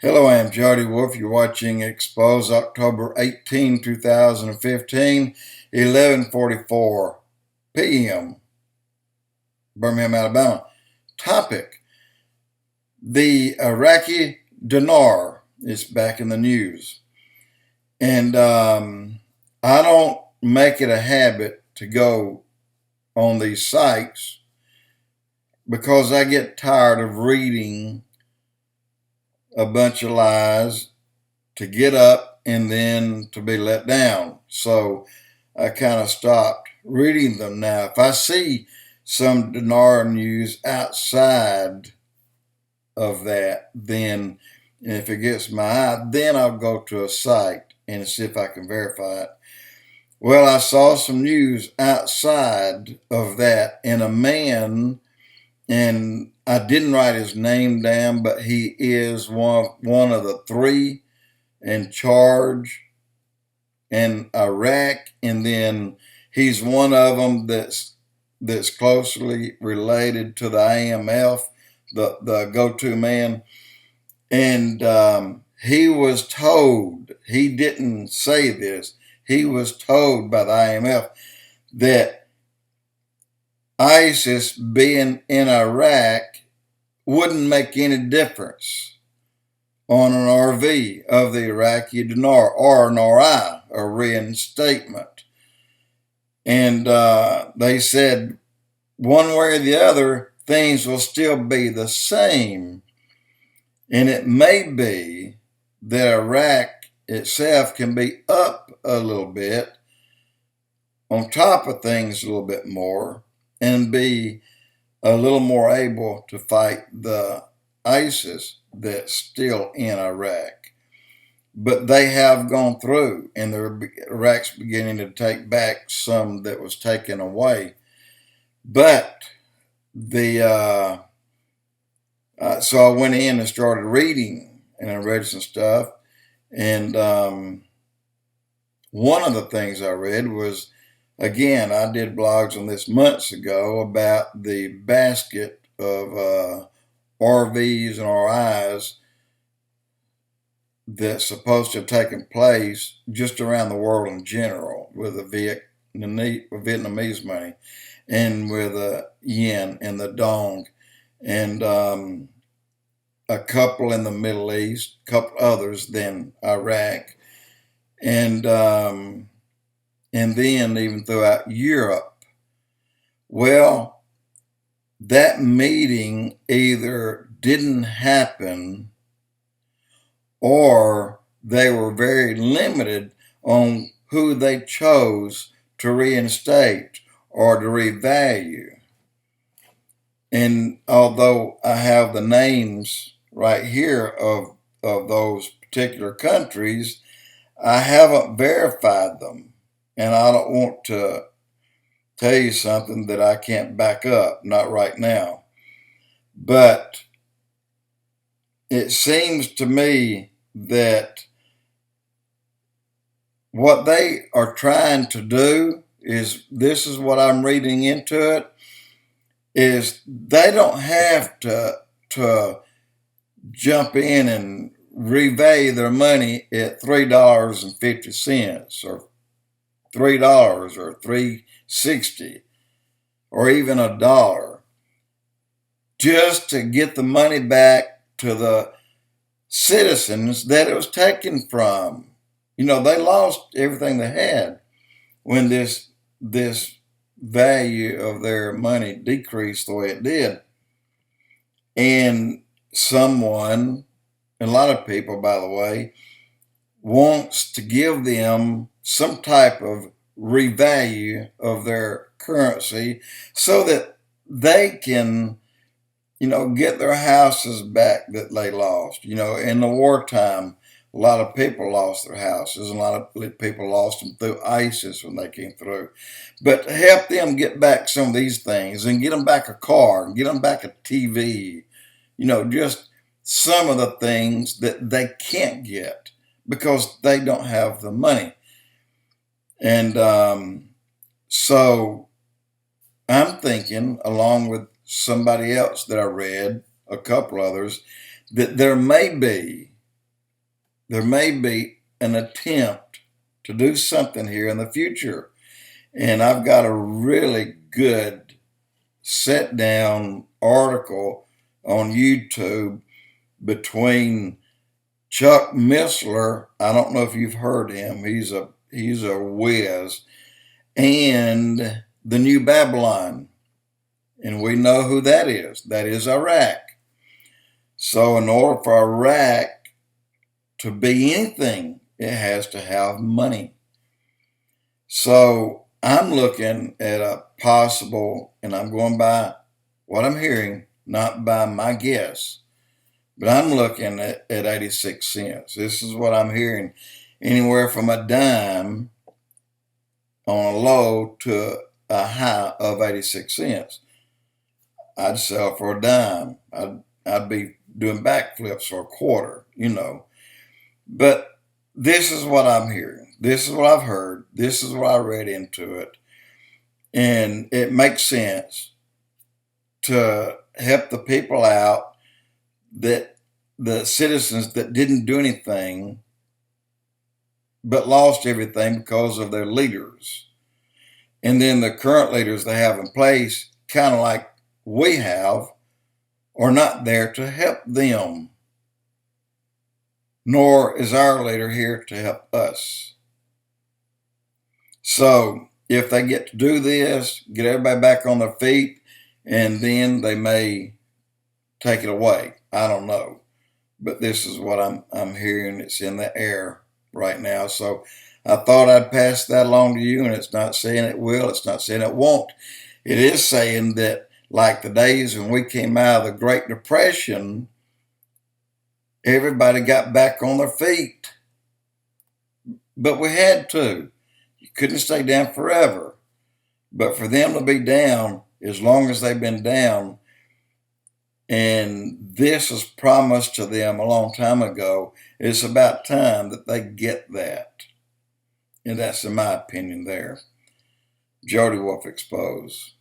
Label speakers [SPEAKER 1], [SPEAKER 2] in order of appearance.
[SPEAKER 1] Hello, I'm Jody Wolf. You're watching EXPOZ October 18, 2015, 11:44 p.m. Birmingham, Alabama. Topic: the Iraqi dinar is back in the news. And I don't make it a habit to go on these sites because I get tired of reading a bunch of lies to get up and then to be let down. So I kind of stopped reading them now. If I see some dinar news outside of that, then and if it gets my eye, then I'll go to a site and see if I can verify it. Well, I saw some news outside of that, and a man, and I didn't write his name down, but he is one of the three in charge in Iraq, and then he's one of them that's closely related to the IMF, the go-to man. And he was told, he didn't say this, he was told by the IMF that ISIS being in Iraq wouldn't make any difference on an RV of the Iraqi dinar or an RI, a reinstatement. And they said one way or the other, things will still be the same. And it may be that Iraq itself can be up a little bit, on top of things a little bit more, and be a little more able to fight the ISIS that's still in Iraq. But they have gone through, and Iraq's beginning to take back some that was taken away. But so I went in and started reading, and I read some stuff. And one of the things I read was, again, I did blogs on this months ago about the basket of RVs and RIs that's supposed to have taken place just around the world in general with the Vietnamese money and with the yen and the dong and a couple in the Middle East, a couple others than Iraq, and then even throughout Europe. Well, that meeting either didn't happen or they were very limited on who they chose to reinstate or to revalue. And although I have the names right here of those particular countries, I haven't verified them. And I don't want to tell you something that I can't back up, not right now. But it seems to me that what they are trying to do is, this is what I'm reading into it, is they don't have to jump in and revalue their money at $3.50 or $3 or $3.60 or even $1 just to get the money back to the citizens that it was taken from. You know, they lost everything they had when this value of their money decreased the way it did. And someone, and a lot of people, by the way, wants to give them some type of revalue of their currency so that they can, get their houses back that they lost. In the wartime, a lot of people lost their houses, and a lot of people lost them through ISIS when they came through. But to help them get back some of these things and get them back a car and get them back a TV, just some of the things that they can't get because they don't have the money. And so I'm thinking, along with somebody else that I read, a couple others, that there may be there may be an attempt to do something here in the future. And I've got a really good sit down article on YouTube between Chuck Missler, I don't know if you've heard him, he's a whiz, and the New Babylon. And we know who that is. That is Iraq. So in order for Iraq to be anything, it has to have money. So I'm looking at a possible, and I'm going by what I'm hearing, not by my guess, but I'm looking at 86 cents. This is what I'm hearing. Anywhere from a dime on a low to a high of 86 cents. I'd sell for a dime. I'd be doing backflips for a quarter, you know. But this is what I'm hearing. This is what I've heard. This is what I read into it. And it makes sense to help the people out, that the citizens that didn't do anything but lost everything because of their leaders. And then the current leaders they have in place, kind of like we have, are not there to help them. Nor is our leader here to help us. So if they get to do this, get everybody back on their feet, and then they may take it away. I don't know. But this is what I'm hearing. It's in the air right now. So I thought I'd pass that along to you, and it's not saying it will. It's not saying it won't. It is saying that, like the days when we came out of the Great Depression, everybody got back on their feet. But we had to. You couldn't stay down forever. But for them to be down as long as they've been down, and this was promised to them a long time ago, it's about time that they get that. And that's in my opinion there. Jody Wolf, EXPOZ.